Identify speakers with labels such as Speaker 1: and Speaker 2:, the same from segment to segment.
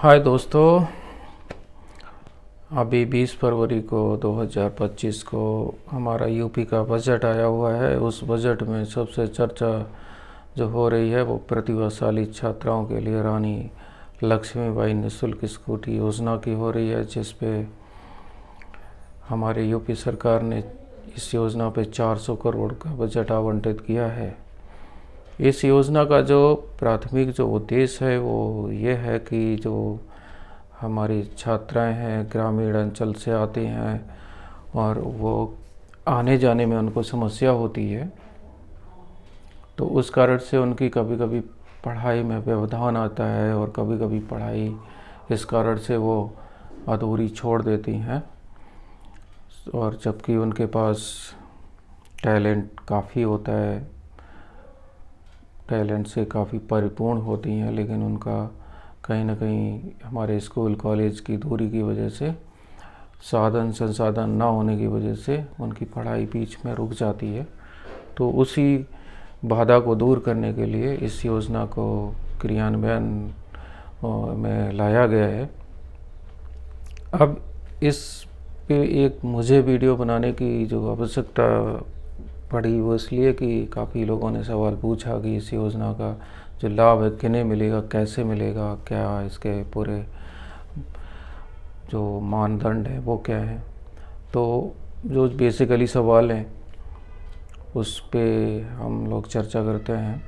Speaker 1: हाय दोस्तों, अभी 20 फरवरी को 2025 को हमारा यूपी का बजट आया हुआ है। उस बजट में सबसे चर्चा जो हो रही है वो प्रतिभाशाली छात्राओं के लिए रानी लक्ष्मीबाई निःशुल्क स्कूटी योजना की हो रही है, जिस पे हमारे यूपी सरकार ने इस योजना पे 400 करोड़ का बजट आवंटित किया है। इस योजना का जो प्राथमिक जो उद्देश्य है वो ये है कि जो हमारी छात्राएं हैं ग्रामीण अंचल से आती हैं और वो आने जाने में उनको समस्या होती है, तो उस कारण से उनकी कभी कभी पढ़ाई में व्यवधान आता है और कभी कभी पढ़ाई इस कारण से वो अधूरी छोड़ देती हैं। और जबकि उनके पास टैलेंट काफ़ी होता है, टैलेंट से काफ़ी परिपूर्ण होती हैं, लेकिन उनका कहीं ना कहीं हमारे स्कूल कॉलेज की दूरी की वजह से, साधन संसाधन ना होने की वजह से उनकी पढ़ाई बीच में रुक जाती है। तो उसी बाधा को दूर करने के लिए इस योजना को क्रियान्वयन में लाया गया है। अब इस पे एक मुझे वीडियो बनाने की जो आवश्यकता पड़ी वो इसलिए कि काफ़ी लोगों ने सवाल पूछा कि इस योजना का जो लाभ है किन्हें मिलेगा, कैसे मिलेगा, क्या इसके पूरे जो मानदंड है वो क्या है। तो जो बेसिकली सवाल हैं उस पे हम लोग चर्चा करते हैं,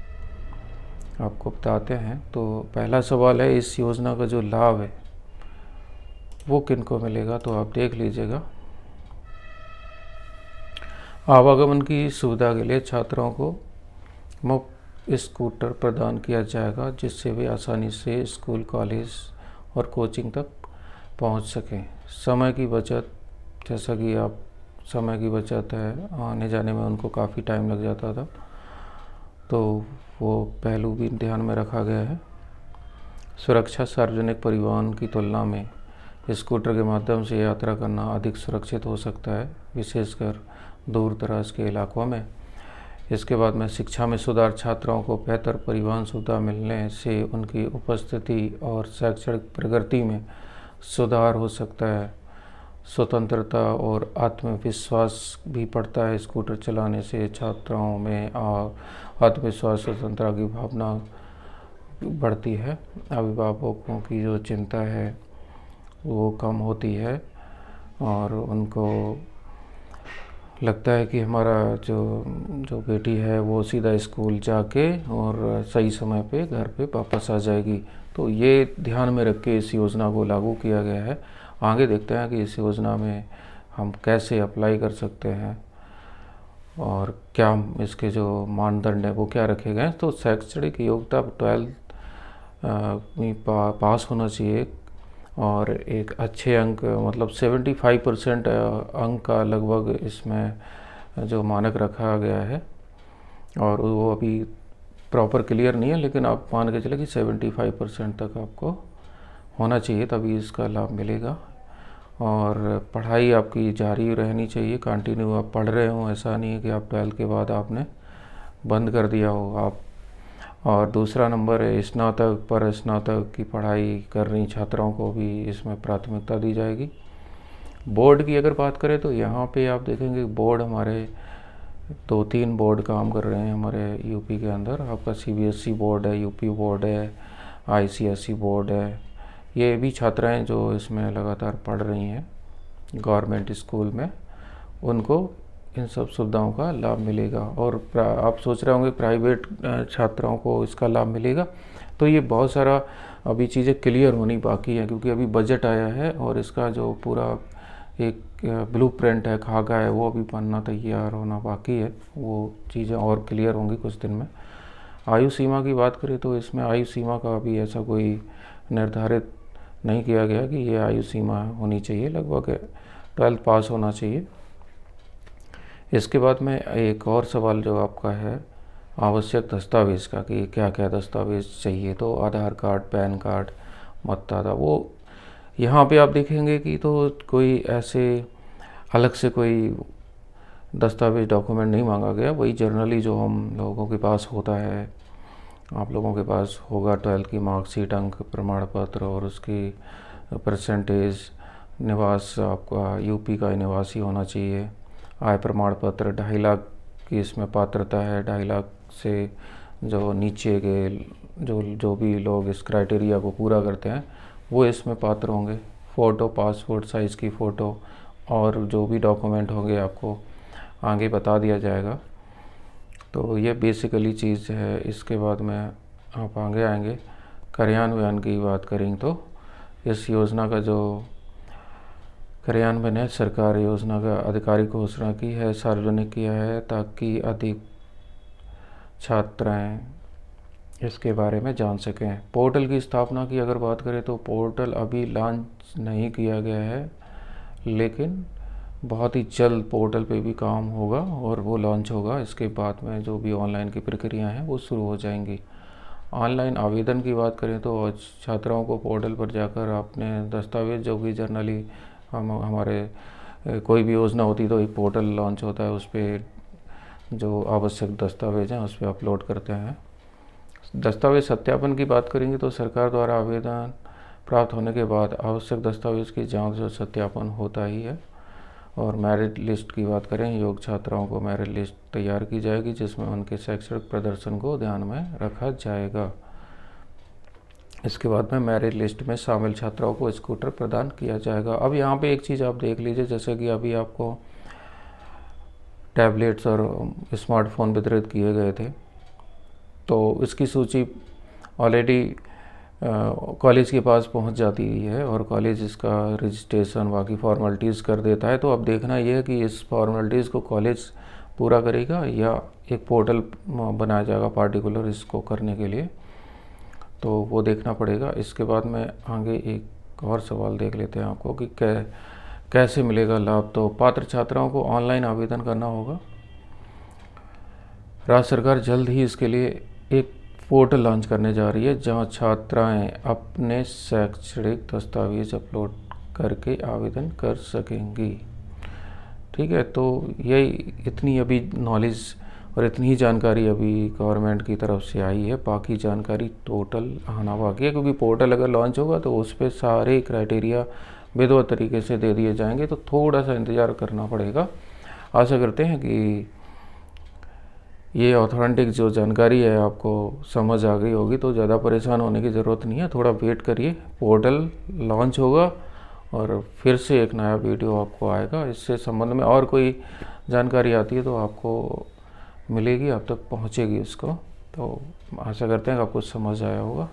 Speaker 1: आपको बताते हैं। तो पहला सवाल है, इस योजना का जो लाभ है वो किन को मिलेगा, तो आप देख लीजिएगा। आवागमन की सुविधा के लिए छात्रों को मुफ्त स्कूटर प्रदान किया जाएगा, जिससे वे आसानी से स्कूल, कॉलेज और कोचिंग तक पहुंच सकें। समय की बचत, जैसा कि आप समय की बचत है, आने जाने में उनको काफ़ी टाइम लग जाता था, तो वो पहलू भी ध्यान में रखा गया है। सुरक्षा, सार्वजनिक परिवहन की तुलना में स्कूटर के माध्यम से यात्रा करना अधिक सुरक्षित हो सकता है, विशेषकर दूर दराज के इलाकों में। इसके बाद में शिक्षा में सुधार, छात्रों को बेहतर परिवहन सुविधा मिलने से उनकी उपस्थिति और शैक्षणिक प्रगति में सुधार हो सकता है। स्वतंत्रता और आत्मविश्वास भी बढ़ता है। स्कूटर चलाने से छात्राओं में आत्मविश्वास, स्वतंत्रता की भावना बढ़ती है। अभिभावकों की जो चिंता है वो कम होती है और उनको लगता है कि हमारा जो बेटी है वो सीधा स्कूल जाके और सही समय पे घर पे वापस आ जाएगी। तो ये ध्यान में रख के इस योजना को लागू किया गया है। आगे देखते हैं कि इस योजना में हम कैसे अप्लाई कर सकते हैं और क्या इसके जो मानदंड है वो क्या रखे गए हैं। तो शैक्षणिक योग्यता 12th में पास होना चाहिए और एक अच्छे अंक, मतलब 75% अंक का लगभग इसमें जो मानक रखा गया है, और वो अभी प्रॉपर क्लियर नहीं है, लेकिन आप मान के चले कि 75% तक आपको होना चाहिए, तभी इसका लाभ मिलेगा। और पढ़ाई आपकी जारी रहनी चाहिए, कंटिन्यू आप पढ़ रहे हो, ऐसा नहीं है कि आप 12th के बाद आपने बंद कर दिया हो आप। और दूसरा नंबर है, स्नातक पर स्नातक की पढ़ाई कर रही छात्राओं को भी इसमें प्राथमिकता दी जाएगी। बोर्ड की अगर बात करें तो यहाँ पे आप देखेंगे बोर्ड हमारे 2-3 बोर्ड काम कर रहे हैं हमारे यूपी के अंदर। आपका सीबीएसई बोर्ड है, यूपी बोर्ड है, आईसीएसई बोर्ड है। ये भी छात्राएं जो इसमें लगातार पढ़ रही हैं गवर्नमेंट स्कूल में, उनको इन सब सुविधाओं का लाभ मिलेगा। और आप सोच रहे होंगे प्राइवेट छात्राओं को इसका लाभ मिलेगा, तो ये बहुत सारा अभी चीज़ें क्लियर होनी बाकी है, क्योंकि अभी बजट आया है और इसका जो पूरा एक ब्लूप्रिंट है, खाका है, वो अभी बनना, तैयार होना बाकी है। वो चीज़ें और क्लियर होंगी कुछ दिन में। आयु सीमा की बात करें तो इसमें आयु सीमा का अभी ऐसा कोई निर्धारित नहीं किया गया कि ये आयु सीमा होनी चाहिए, लगभग 12th पास होना चाहिए। इसके बाद में एक और सवाल जो आपका है आवश्यक दस्तावेज़ का, कि क्या क्या दस्तावेज़ चाहिए, तो आधार कार्ड, पैन कार्ड, मतदाता, वो यहाँ पे आप देखेंगे कि तो कोई ऐसे अलग से कोई दस्तावेज डॉक्यूमेंट नहीं मांगा गया, वही जनरली जो हम लोगों के पास होता है आप लोगों के पास होगा 12th की मार्कशीट, अंक प्रमाण पत्र और उसकी परसेंटेज, निवास आपका यूपी का निवासी होना चाहिए, आय प्रमाण पत्र, 2.5 लाख की इसमें पात्रता है, 2.5 लाख से जो नीचे के जो भी लोग इस क्राइटेरिया को पूरा करते हैं वो इसमें पात्र होंगे। फ़ोटो, पासपोर्ट साइज़ की फ़ोटो और जो भी डॉक्यूमेंट होंगे आपको आगे बता दिया जाएगा। तो ये बेसिकली चीज़ है। इसके बाद में आप आगे आएंगे, कार्यान्वयन की बात करें तो इस योजना का जो कार्यान्वयन है, सरकार योजना का आधिकारिक घोषणा की है, सार्वजनिक किया है ताकि अधिक छात्राएं इसके बारे में जान सकें। पोर्टल की स्थापना की अगर बात करें तो पोर्टल अभी लॉन्च नहीं किया गया है, लेकिन बहुत ही जल्द पोर्टल पे भी काम होगा और वो लॉन्च होगा। इसके बाद में जो भी ऑनलाइन की प्रक्रिया हैं वो शुरू हो जाएंगी। ऑनलाइन आवेदन की बात करें तो छात्राओं को पोर्टल पर जाकर अपने दस्तावेज जो भी जर्नली हमारे कोई भी योजना होती तो एक पोर्टल लॉन्च होता है, उस पर जो आवश्यक दस्तावेज हैं उस पर अपलोड करते हैं। दस्तावेज सत्यापन की बात करेंगे तो सरकार द्वारा आवेदन प्राप्त होने के बाद आवश्यक दस्तावेज की जांच और सत्यापन होता ही है। और मेरिट लिस्ट की बात करें, योग्य छात्राओं को मेरिट लिस्ट तैयार की जाएगी जिसमें उनके शैक्षणिक प्रदर्शन को ध्यान में रखा जाएगा। इसके बाद में मेरिट लिस्ट में शामिल छात्राओं को स्कूटर प्रदान किया जाएगा। अब यहाँ पे एक चीज़ आप देख लीजिए, जैसे कि अभी आपको टैबलेट्स और स्मार्टफोन वितरित किए गए थे, तो इसकी सूची ऑलरेडी कॉलेज के पास पहुंच जाती है और कॉलेज इसका रजिस्ट्रेशन बाकी फॉर्मेलिटीज़ कर देता है। तो अब देखना यह है कि इस फॉर्मेलिटीज़ को कॉलेज पूरा करेगा या एक पोर्टल बनाया जाएगा पार्टिकुलर इसको करने के लिए, तो वो देखना पड़ेगा। इसके बाद में आगे एक और सवाल देख लेते हैं आपको कि कैसे मिलेगा लाभ। तो पात्र छात्राओं को ऑनलाइन आवेदन करना होगा। राज्य सरकार जल्द ही इसके लिए एक पोर्टल लॉन्च करने जा रही है जहां छात्राएं अपने शैक्षणिक दस्तावेज अपलोड करके आवेदन कर सकेंगी। ठीक है, तो यही इतनी अभी नॉलेज और इतनी ही जानकारी अभी गवर्नमेंट की तरफ से आई है। बाकी जानकारी टोटल आना बाकी है, क्योंकि पोर्टल अगर लॉन्च होगा तो उस पर सारे क्राइटेरिया विधिवत तरीके से दे दिए जाएंगे, तो थोड़ा सा इंतज़ार करना पड़ेगा। आशा करते हैं कि ये ऑथेंटिक जो जानकारी है आपको समझ आ गई होगी, तो ज़्यादा परेशान होने की ज़रूरत नहीं है। थोड़ा वेट करिए, पोर्टल लॉन्च होगा और फिर से एक नया वीडियो आपको आएगा। इससे संबंध में और कोई जानकारी आती है तो आपको मिलेगी, आप तक पहुंचेगी उसको। तो आशा करते हैं कि आपको समझ आया होगा।